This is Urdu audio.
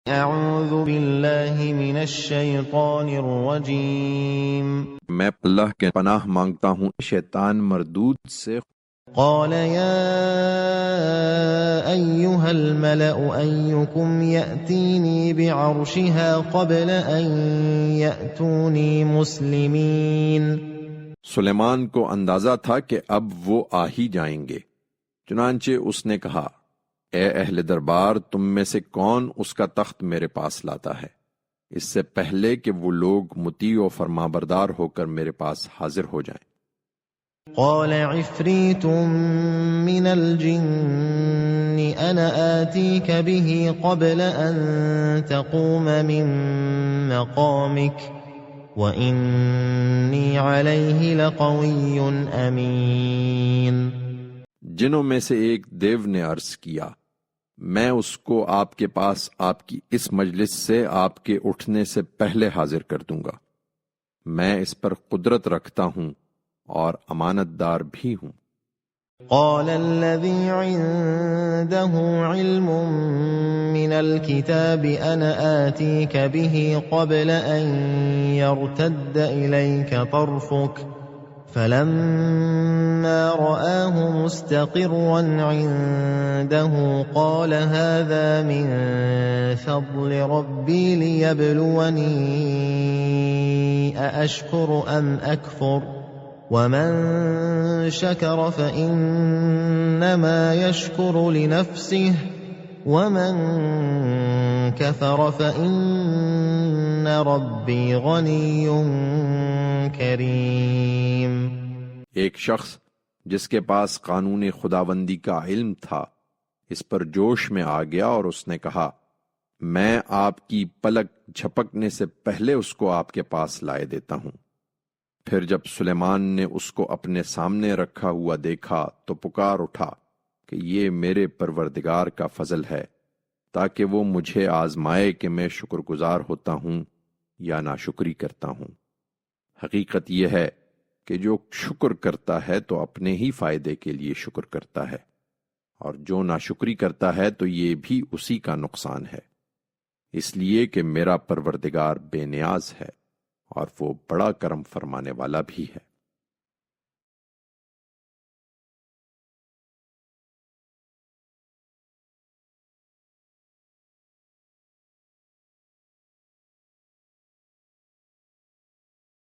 اعوذ باللہ من الشیطان الرجیم میں اللہ کے پناہ مانگتا ہوں شیطان مردود سے۔ قال یا ایہا الملأ ایکم یأتینی بعرشها قبل ان یأتونی مسلمین۔ سلیمان کو اندازہ تھا کہ اب وہ آ ہی جائیں گے، چنانچہ اس نے کہا، اے اہل دربار، تم میں سے کون اس کا تخت میرے پاس لاتا ہے اس سے پہلے کہ وہ لوگ مطیع و فرمانبردار ہو کر میرے پاس حاضر ہو جائیں۔ قال عفریت من الجن انا آتیک به قبل ان تقوم من مقامک وانی علیہ لقوی امین۔ جنوں میں سے ایک دیو نے عرض کیا، میں اس کو آپ کے پاس آپ کی اس مجلس سے آپ کے اٹھنے سے پہلے حاضر کر دوں گا، میں اس پر قدرت رکھتا ہوں اور امانت دار بھی ہوں۔ قال الذي عنده علم من الكتاب انا آتيك به قبل ان يرتد اليك طرفك فلما رآه مستقرا عنده قال هذا من فضل ربي ليبلوني أأشكر أم أكفر ومن شكر فإنما يشكر لنفسه ومن كفر فإن ربي غني کریم۔ ایک شخص جس کے پاس قانون خداوندی کا علم تھا اس پر جوش میں آ گیا اور اس نے کہا، میں آپ کی پلک جھپکنے سے پہلے اس کو آپ کے پاس لائے دیتا ہوں۔ پھر جب سلیمان نے اس کو اپنے سامنے رکھا ہوا دیکھا تو پکار اٹھا کہ یہ میرے پروردگار کا فضل ہے تاکہ وہ مجھے آزمائے کہ میں شکر گزار ہوتا ہوں یا ناشکری کرتا ہوں۔ حقیقت یہ ہے کہ جو شکر کرتا ہے تو اپنے ہی فائدے کے لیے شکر کرتا ہے، اور جو ناشکری کرتا ہے تو یہ بھی اسی کا نقصان ہے، اس لیے کہ میرا پروردگار بے نیاز ہے اور وہ بڑا کرم فرمانے والا بھی ہے۔